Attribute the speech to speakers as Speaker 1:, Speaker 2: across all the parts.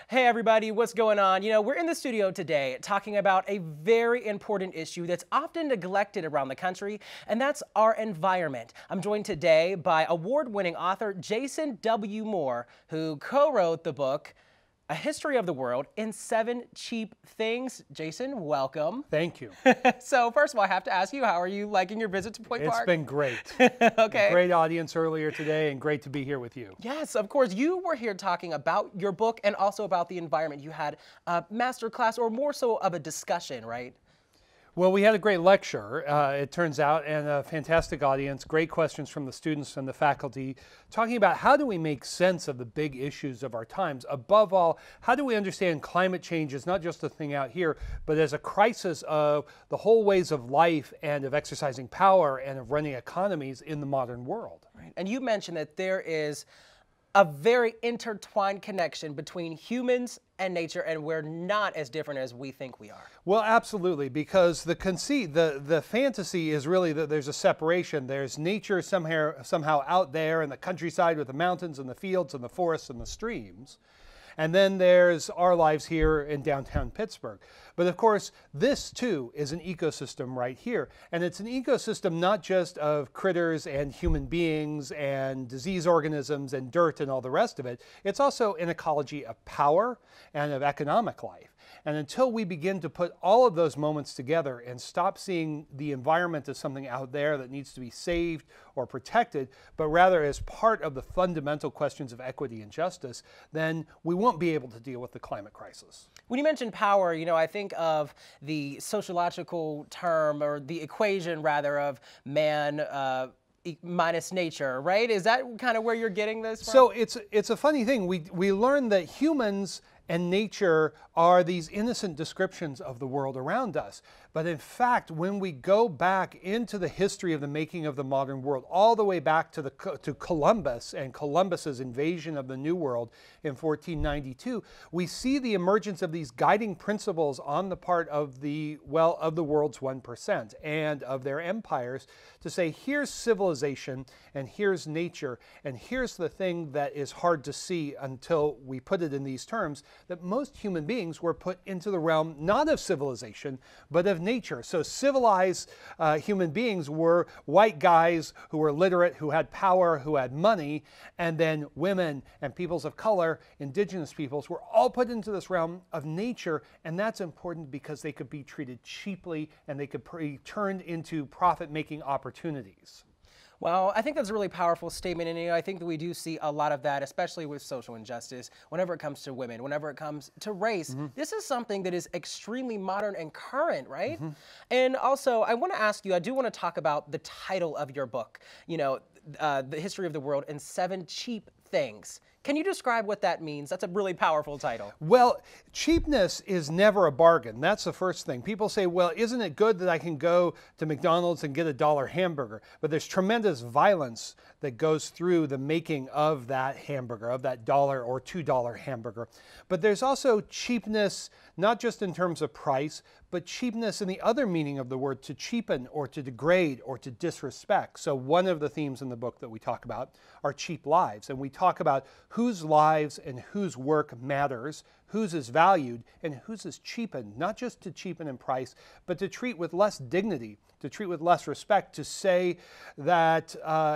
Speaker 1: Hey everybody, what's going on? We're in the studio today talking about a very important issue that's often neglected around the country, and that's our environment. I'm joined today by award-winning author Jason W. Moore, who co-wrote the book, A History of the World in 7 Cheap Things. Jason, welcome.
Speaker 2: Thank you.
Speaker 1: So first of all, I have to ask you, how are you liking your visit to Point Park?
Speaker 2: It's been great.
Speaker 1: Okay.
Speaker 2: Great audience earlier today and great to be here with you.
Speaker 1: Yes, of course. You were here talking about your book and also about the environment. You had a master class, or more so of a discussion, right?
Speaker 2: Well, we had a great lecture, it turns out, and a fantastic audience, great questions from the students and the faculty, talking about how do we make sense of the big issues of our times. Above all, how do we understand climate change as not just a thing out here, but as a crisis of the whole ways of life and of exercising power and of running economies in the modern world.
Speaker 1: Right. And you mentioned that there is a very intertwined connection between humans and nature, and we're not as different as we think we are.
Speaker 2: Well, absolutely, because the conceit, the fantasy is really that there's a separation. There's nature somehow out there in the countryside with the mountains and the fields and the forests and the streams. And then there's our lives here in downtown Pittsburgh. But of course, this too is an ecosystem right here. And it's an ecosystem not just of critters and human beings and disease organisms and dirt and all the rest of it. It's also an ecology of power and of economic life. And until we begin to put all of those moments together and stop seeing the environment as something out there that needs to be saved or protected, but rather as part of the fundamental questions of equity and justice, then we won't be able to deal with the climate crisis.
Speaker 1: When you mention power, I think of the sociological term, or the equation rather, of man minus nature, right? Is that kind of where you're getting this from?
Speaker 2: So it's a funny thing. We learn that humans and nature are these innocent descriptions of the world around us. But in fact, when we go back into the history of the making of the modern world, all the way back to Columbus and Columbus's invasion of the New World in 1492, we see the emergence of these guiding principles on the part of the world's 1% and of their empires to say, here's civilization and here's nature and here's the thing that is hard to see until we put it in these terms, that most human beings were put into the realm not of civilization, but of nature. So civilized human beings were white guys who were literate, who had power, who had money, and then women and peoples of color, indigenous peoples, were all put into this realm of nature, and that's important because they could be treated cheaply and they could be turned into profit-making opportunities.
Speaker 1: Well, I think that's a really powerful statement, and I think that we do see a lot of that, especially with social injustice, whenever it comes to women, whenever it comes to race. This is something that is extremely modern and current, right? And also, I want to ask you, I do want to talk about the title of your book, The History of the World in 7 Cheap Things. Can you describe what that means? That's a really powerful title.
Speaker 2: Well, cheapness is never a bargain. That's the first thing. People say, well, isn't it good that I can go to McDonald's and get a $1 hamburger? But there's tremendous violence that goes through the making of that hamburger, of that $1 or $2 hamburger. But there's also cheapness, not just in terms of price, but cheapness in the other meaning of the word, to cheapen or to degrade or to disrespect. So one of the themes in the book that we talk about are cheap lives. And we talk about whose lives and whose work matters, whose is valued, and whose is cheapened, not just to cheapen in price, but to treat with less dignity, to treat with less respect, to say that,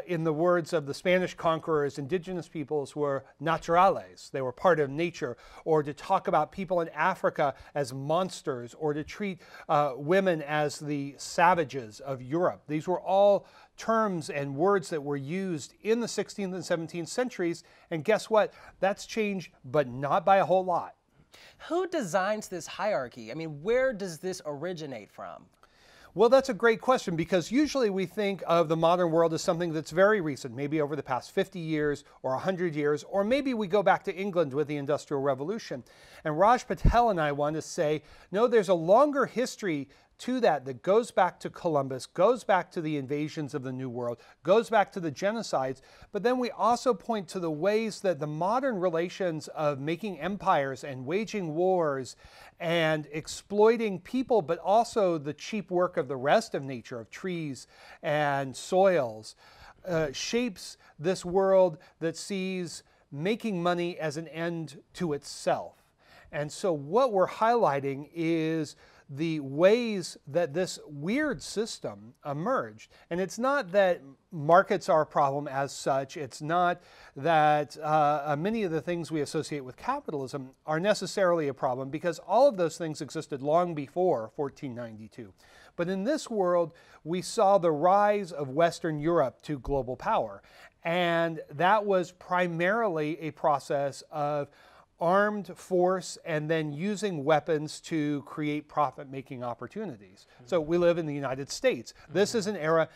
Speaker 2: in the words of the Spanish conquerors, indigenous peoples were naturales, they were part of nature, or to talk about people in Africa as monsters, or to treat women as the savages of Europe. These were all terms and words that were used in the 16th and 17th centuries, and guess what? That's changed, but not by a whole lot.
Speaker 1: Who designs this hierarchy? I mean, where does this originate from?
Speaker 2: Well, that's a great question, because usually we think of the modern world as something that's very recent, maybe over the past 50 years or 100 years, or maybe we go back to England with the Industrial Revolution. And Raj Patel and I want to say, no, there's a longer history to that goes back to Columbus, goes back to the invasions of the New World, goes back to the genocides, but then we also point to the ways that the modern relations of making empires and waging wars and exploiting people, but also the cheap work of the rest of nature, of trees and soils, shapes this world that sees making money as an end to itself. And so what we're highlighting is the ways that this weird system emerged. And it's not that markets are a problem as such. It's not that many of the things we associate with capitalism are necessarily a problem, because all of those things existed long before 1492. But in this world, we saw the rise of Western Europe to global power. And that was primarily a process of armed force and then using weapons to create profit-making opportunities. So we live in the United States. This is an era,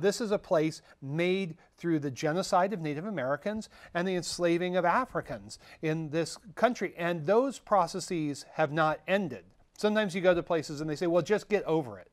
Speaker 2: this is a place made through the genocide of Native Americans and the enslaving of Africans in this country. And those processes have not ended. Sometimes you go to places and they say, well, just get over it.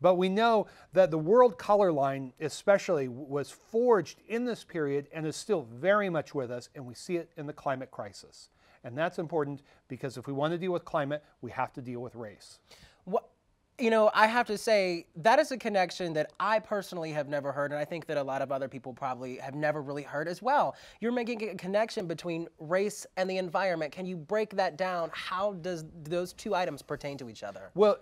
Speaker 2: But we know that the world color line especially was forged in this period and is still very much with us, and we see it in the climate crisis. And that's important, because if we want to deal with climate, we have to deal with race.
Speaker 1: What, you know, I have to say, that is a connection that I personally have never heard, and I think that a lot of other people probably have never really heard as well. You're making a connection between race and the environment. Can you break that down? How does those two items pertain to each other?
Speaker 2: Well,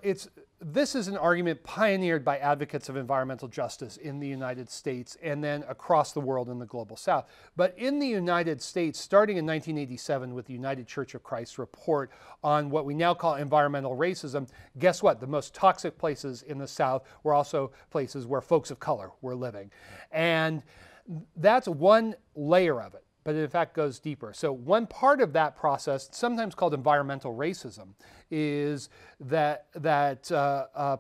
Speaker 2: this is an argument pioneered by advocates of environmental justice in the United States and then across the world in the global South. But in the United States, starting in 1987 with the United Church of Christ report on what we now call environmental racism, guess what? The most toxic places in the South were also places where folks of color were living. And that's one layer of it, but it in fact goes deeper. So one part of that process, sometimes called environmental racism, is that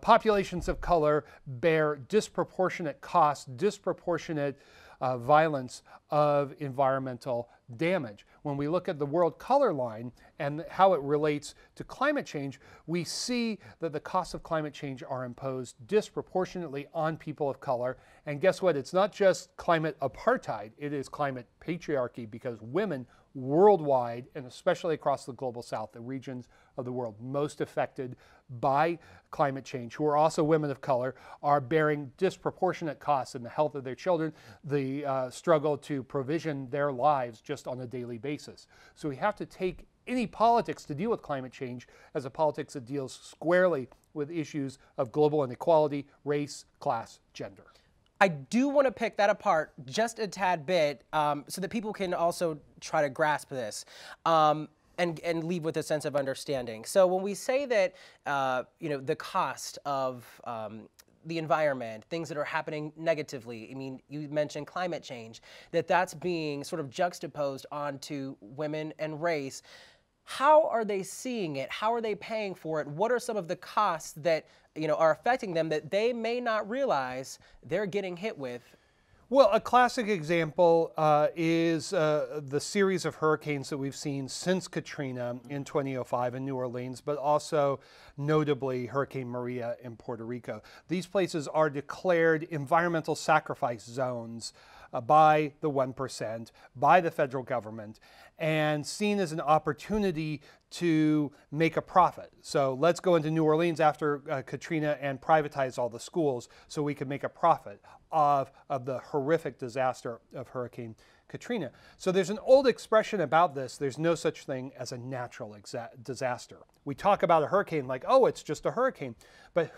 Speaker 2: populations of color bear disproportionate costs, disproportionate violence of environmental damage. When we look at the world color line and how it relates to climate change, we see that the costs of climate change are imposed disproportionately on people of color. And guess what? It's not just climate apartheid, it is climate patriarchy, because women worldwide, and especially across the global South, the regions of the world most affected by climate change, who are also women of color, are bearing disproportionate costs in the health of their children, the struggle to provision their lives just on a daily basis. So we have to take any politics to deal with climate change as a politics that deals squarely with issues of global inequality, race, class, gender.
Speaker 1: I do want to pick that apart just a tad bit so that people can also try to grasp this and leave with a sense of understanding. So when we say that you know, the cost of the environment, things that are happening negatively, I mean, you mentioned climate change, that's being sort of juxtaposed onto women and race. How are they seeing it? How are they paying for it? What are some of the costs that, you know, are affecting them that they may not realize they're getting hit with?
Speaker 2: Well, a classic example is the series of hurricanes that we've seen since Katrina in 2005 in New Orleans, but also notably Hurricane Maria in Puerto Rico. These places are declared environmental sacrifice zones by the 1%, by the federal government, and seen as an opportunity to make a profit. So let's go into New Orleans after Katrina and privatize all the schools so we can make a profit of the horrific disaster of Hurricane Katrina. So there's an old expression about this: there's no such thing as a natural disaster. We talk about a hurricane like, oh, it's just a hurricane. But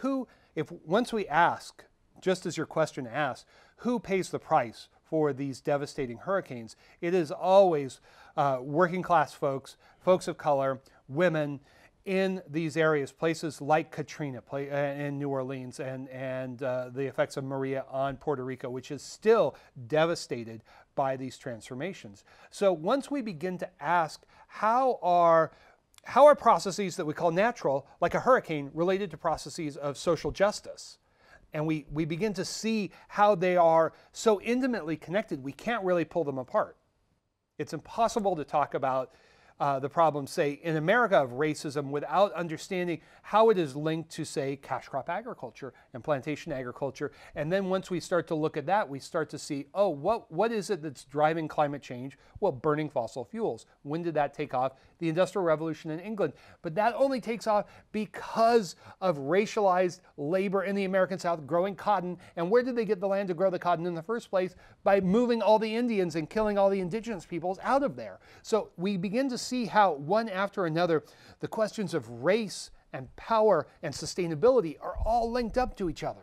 Speaker 2: once we ask, just as your question asked, who pays the price for these devastating hurricanes? It is always working class folks, folks of color, women in these areas, places like Katrina in New Orleans and the effects of Maria on Puerto Rico, which is still devastated by these transformations. So once we begin to ask, how are processes that we call natural, like a hurricane, related to processes of social justice? And we begin to see how they are so intimately connected, we can't really pull them apart. It's impossible to talk about the problem, say, in America of racism without understanding how it is linked to, say, cash crop agriculture and plantation agriculture. And then once we start to look at that, we start to see, oh, what is it that's driving climate change? Well, burning fossil fuels. When did that take off? The Industrial Revolution in England. But that only takes off because of racialized labor in the American South growing cotton. And where did they get the land to grow the cotton in the first place? By moving all the Indians and killing all the indigenous peoples out of there. So we begin to see how one after another, the questions of race and power and sustainability are all linked up to each other.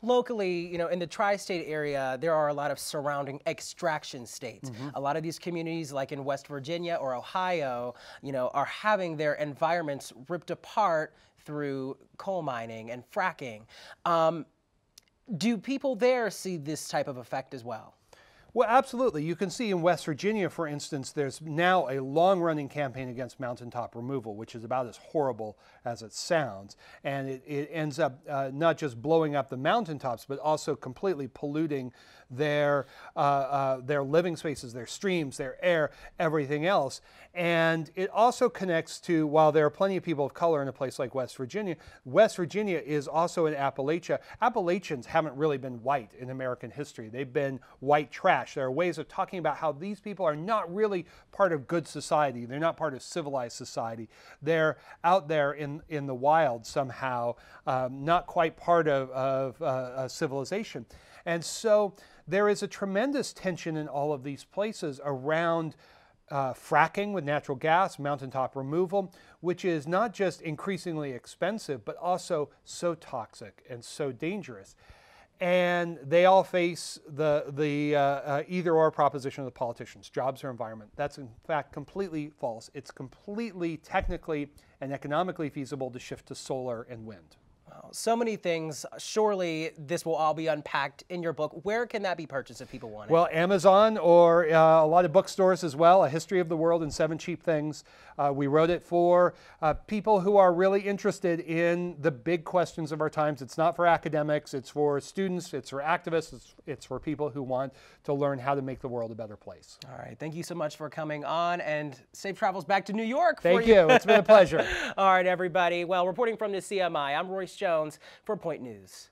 Speaker 1: Locally, you know, in the tri-state area, there are a lot of surrounding extraction states. A lot of these communities, like in West Virginia or Ohio, you know, are having their environments ripped apart through coal mining and fracking. Do people there see this type of effect as well?
Speaker 2: Well, absolutely. You can see in West Virginia, for instance, there's now a long-running campaign against mountaintop removal, which is about as horrible as it sounds. And it ends up not just blowing up the mountaintops, but also completely polluting their living spaces, their streams, their air, everything else. And it also connects to, while there are plenty of people of color in a place like West Virginia is also in Appalachia. Appalachians haven't really been white in American history. They've been white trash. There are ways of talking about how these people are not really part of good society. They're not part of civilized society. They're out there in the wild somehow, not quite part of civilization. And so there is a tremendous tension in all of these places around fracking with natural gas, mountaintop removal, which is not just increasingly expensive, but also so toxic and so dangerous. And they all face the either-or proposition of the politicians, jobs or environment. That's in fact completely false. It's completely technically and economically feasible to shift to solar and wind.
Speaker 1: Wow, so many things. Surely this will all be unpacked in your book. Where can that be purchased if people want it?
Speaker 2: Well, Amazon or a lot of bookstores as well. A History of the World and 7 Cheap Things. We wrote it for people who are really interested in the big questions of our times. It's not for academics. It's for students. It's for activists. It's for people who want to learn how to make the world a better place.
Speaker 1: All right. Thank you so much for coming on, and safe travels back to New York.
Speaker 2: Thank you. It's been a pleasure.
Speaker 1: All right, everybody. Well, reporting from the CMI, I'm Royce Jones for Point News.